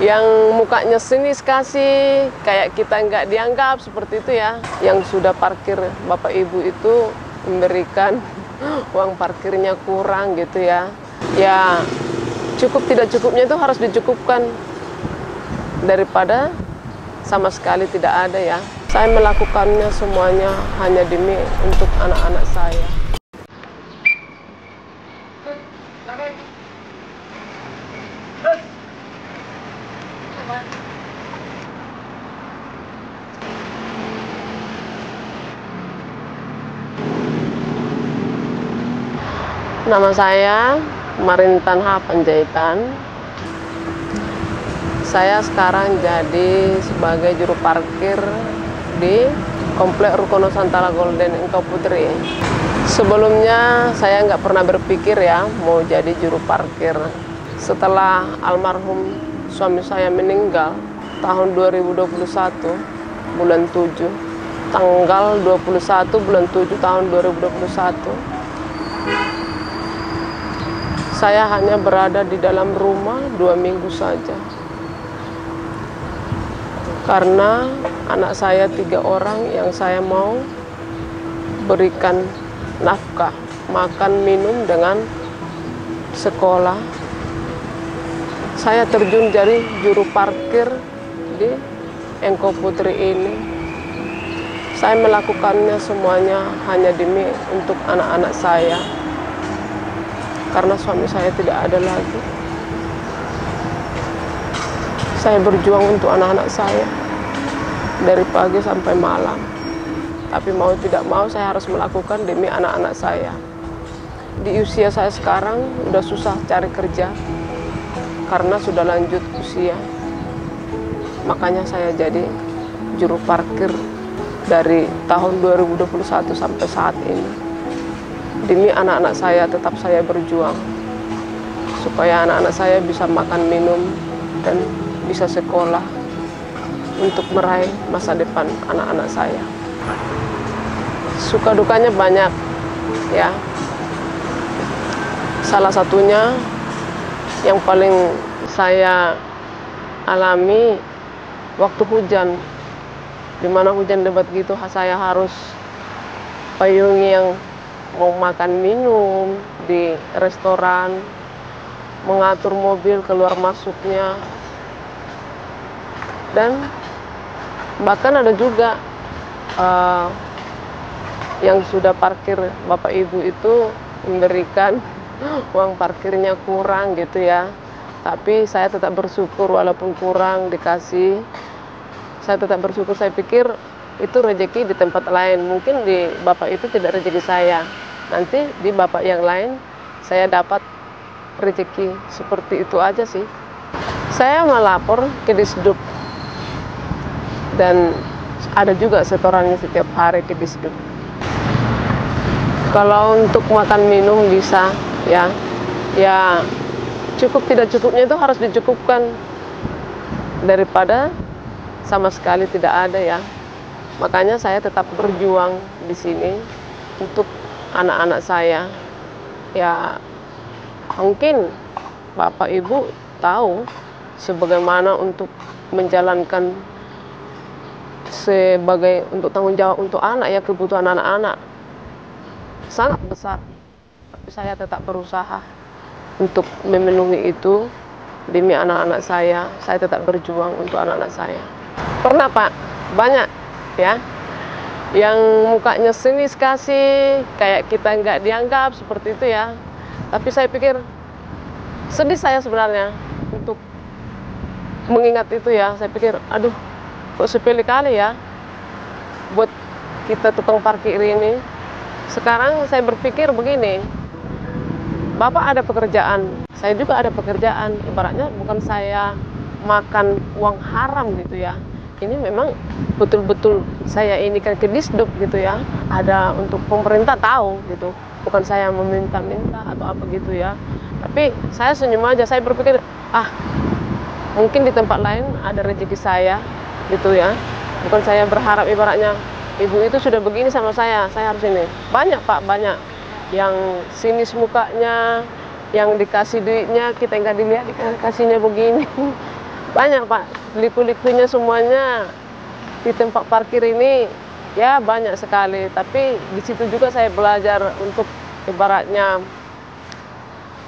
Yang mukanya sinis kasih, kayak kita nggak dianggap seperti itu ya. Yang sudah parkir Bapak Ibu itu memberikan uang parkirnya kurang gitu ya. Ya cukup tidak cukupnya itu harus dicukupkan daripada sama sekali tidak ada ya. Saya melakukannya semuanya hanya demi untuk anak-anak saya. Nama saya Marintan H. Panjaitan. Saya sekarang jadi sebagai juru parkir di Komplek Ruko Nusantara Golden Engkau Putri. Sebelumnya saya nggak pernah berpikir ya mau jadi juru parkir. Setelah almarhum suami saya meninggal tahun 2021 bulan 7, tanggal 21 bulan 7 tahun 2021, saya hanya berada di dalam rumah 2 minggu saja. Karena anak saya 3 orang yang saya mau berikan nafkah, makan, minum, dengan sekolah. Saya terjun jadi juru parkir di Engkau Putri ini. Saya melakukannya semuanya hanya demi untuk anak-anak saya. Karena suami saya tidak ada lagi. Saya berjuang untuk anak-anak saya dari pagi sampai malam. Tapi mau tidak mau saya harus melakukan demi anak-anak saya. Di usia saya sekarang udah susah cari kerja karena sudah lanjut usia. Makanya saya jadi juru parkir dari tahun 2021 sampai saat ini. Demi anak-anak saya tetap saya berjuang supaya anak-anak saya bisa makan, minum, dan bisa sekolah untuk meraih masa depan anak-anak saya. Suka dukanya banyak ya. Salah satunya yang paling saya alami waktu hujan, dimana hujan lebat gitu, saya harus payungi yang mau makan minum di restoran, mengatur mobil keluar masuknya. Dan bahkan ada juga yang sudah parkir Bapak Ibu itu memberikan uang parkirnya kurang gitu ya. Tapi saya tetap bersyukur walaupun kurang dikasih. Saya tetap bersyukur, saya pikir itu rezeki di tempat lain. Mungkin di Bapak itu tidak rezeki saya. Nanti di Bapak yang lain saya dapat rezeki seperti itu aja sih. Saya melapor ke Disduk. Dan ada juga setorannya setiap hari ke Disduk. Kalau untuk makan minum bisa ya. Ya cukup tidak cukupnya itu harus dicukupkan daripada sama sekali tidak ada ya. Makanya saya tetap berjuang di sini untuk anak-anak saya. Ya mungkin Bapak Ibu tahu sebagaimana untuk menjalankan sebagai untuk tanggung jawab untuk anak ya, kebutuhan anak-anak sangat besar. Tapi saya tetap berusaha untuk memenuhi itu demi anak-anak saya. Saya tetap berjuang untuk anak-anak saya. Pernah Pak, banyak ya yang mukanya sinis kasih, kayak kita nggak dianggap seperti itu ya. Tapi saya pikir sedih saya sebenarnya untuk mengingat itu ya. Saya pikir aduh, kok sepele kali ya buat kita tukang parkir ini. Sekarang saya berpikir begini, Bapak ada pekerjaan, saya juga ada pekerjaan. Ibaratnya bukan saya makan uang haram gitu ya. Ini memang betul-betul saya ini kan ke Disduk gitu ya. Ada untuk pemerintah tahu gitu. Bukan saya meminta-minta atau apa gitu ya. Tapi saya senyum aja, saya berpikir mungkin di tempat lain ada rezeki saya gitu ya. Bukan saya berharap ibaratnya ibu itu sudah begini sama saya harus ini. Banyak Pak, banyak yang sinis mukanya, yang dikasih duitnya kita nggak dilihat, dikasihnya begini. Banyak Pak, liku-likunya semuanya di tempat parkir ini ya banyak sekali. Tapi di situ juga saya belajar untuk ibaratnya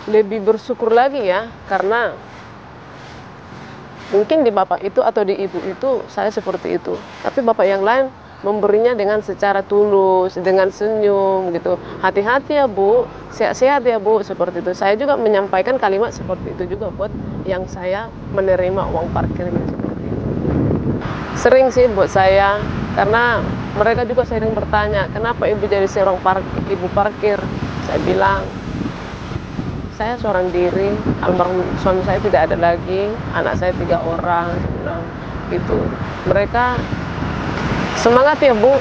lebih bersyukur lagi ya, karena mungkin di bapak itu atau di ibu itu saya seperti itu, tapi bapak yang lain memberinya dengan secara tulus, dengan senyum gitu. Hati-hati ya Bu, sehat-sehat ya Bu, seperti itu. Saya juga menyampaikan kalimat seperti itu juga buat yang saya menerima uang parkirnya seperti itu. Sering sih buat saya, karena mereka juga sering bertanya, kenapa ibu jadi seorang ibu parkir? Saya bilang, saya seorang diri, almarhum suami saya tidak ada lagi, anak saya 3 orang, saya bilang gitu. Mereka semangat ya Bu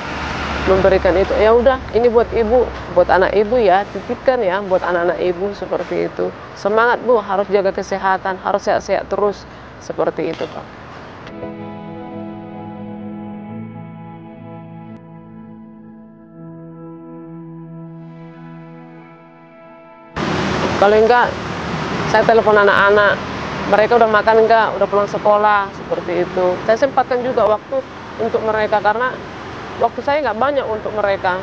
memberikan itu. Ya udah, ini buat ibu, buat anak ibu ya, titipkan ya buat anak-anak ibu seperti itu. Semangat Bu, harus jaga kesehatan, harus sehat-sehat terus seperti itu Pak. Kalau enggak, saya telepon anak-anak, mereka udah makan enggak, udah pulang sekolah, seperti itu. Saya sempatkan juga waktu untuk mereka, karena waktu saya nggak banyak untuk mereka.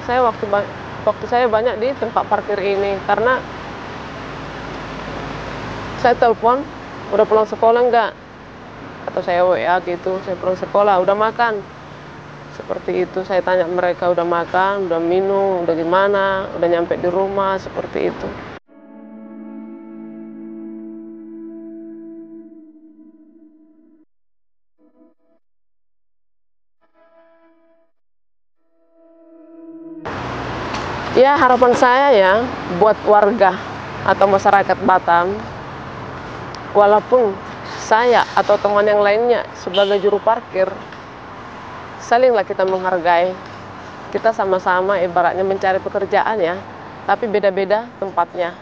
Waktu saya banyak di tempat parkir ini, karena saya telepon, udah pulang sekolah enggak? Atau saya WA gitu, saya pulang sekolah, udah makan. Seperti itu, saya tanya mereka udah makan, udah minum, udah gimana, udah nyampe di rumah, seperti itu. Ya, harapan saya ya buat warga atau masyarakat Batam, walaupun saya atau teman yang lainnya sebagai juru parkir, salinglah kita menghargai. Kita sama-sama ibaratnya mencari pekerjaan ya, tapi beda-beda tempatnya.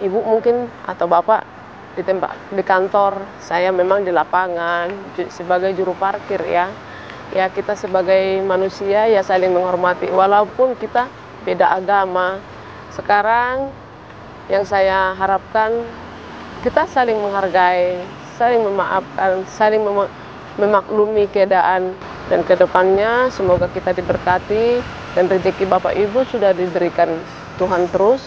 Ibu mungkin atau bapak di kantor, saya memang di lapangan sebagai juru parkir ya. Ya kita sebagai manusia ya saling menghormati walaupun kita beda agama. Sekarang yang saya harapkan kita saling menghargai, saling memaafkan, saling memaklumi keadaan, dan kedepannya semoga kita diberkati dan rezeki Bapak Ibu sudah diberikan Tuhan terus.